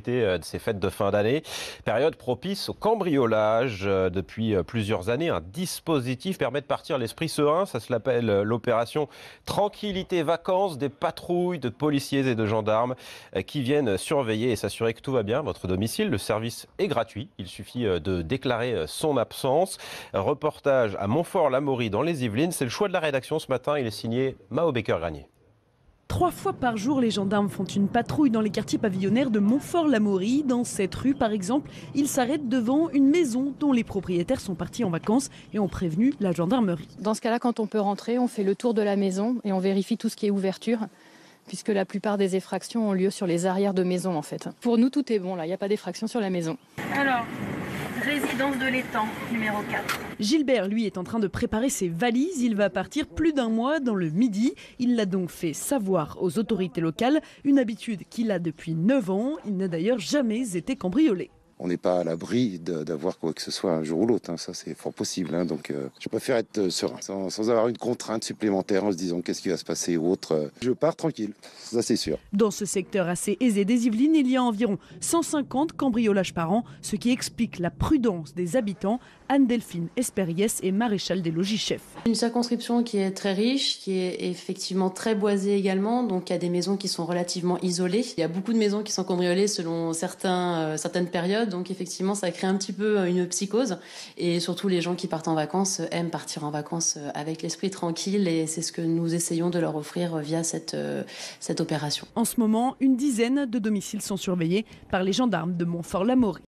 profiter de ces fêtes de fin d'année. Période propice au cambriolage. Depuis plusieurs années, un dispositif permet de partir l'esprit serein. Ça s'appelle l'opération Tranquillité Vacances. Des patrouilles de policiers et de gendarmes qui viennent surveiller et s'assurer que tout va bien à votre domicile. Le service est gratuit. Il suffit de déclarer son absence. Reportage à Montfort-l'Amaury dans les Yvelines. C'est le choix de la rédaction ce matin. Il est signé Mao Becker-Granier. 3 fois par jour, les gendarmes font une patrouille dans les quartiers pavillonnaires de Montfort-l'Amaury. Dans cette rue, par exemple, ils s'arrêtent devant une maison dont les propriétaires sont partis en vacances et ont prévenu la gendarmerie. Dans ce cas-là, quand on peut rentrer, on fait le tour de la maison et on vérifie tout ce qui est ouverture, puisque la plupart des effractions ont lieu sur les arrières de maisons en fait. Pour nous, tout est bon là, il n'y a pas d'effraction sur la maison. Alors, résidence de l'étang, numéro 4. Gilbert, lui, est en train de préparer ses valises. Il va partir plus d'un mois dans le Midi. Il l'a donc fait savoir aux autorités locales, une habitude qu'il a depuis 9 ans. Il n'a d'ailleurs jamais été cambriolé. On n'est pas à l'abri d'avoir quoi que ce soit un jour ou l'autre, ça c'est fort possible. Donc je préfère être serein, sans avoir une contrainte supplémentaire en se disant qu'est-ce qui va se passer ou autre. Je pars tranquille, ça c'est sûr. Dans ce secteur assez aisé des Yvelines, il y a environ 150 cambriolages par an, ce qui explique la prudence des habitants. Anne-Delphine Espériès est maréchale des logis-chefs. Une circonscription qui est très riche, qui est effectivement très boisée également, donc il y a des maisons qui sont relativement isolées. Il y a beaucoup de maisons qui sont cambriolées selon certaines périodes, donc effectivement ça crée un petit peu une psychose. Et surtout les gens qui partent en vacances aiment partir en vacances avec l'esprit tranquille et c'est ce que nous essayons de leur offrir via cette opération. En ce moment, une dizaine de domiciles sont surveillés par les gendarmes de Montfort-l'Amaury.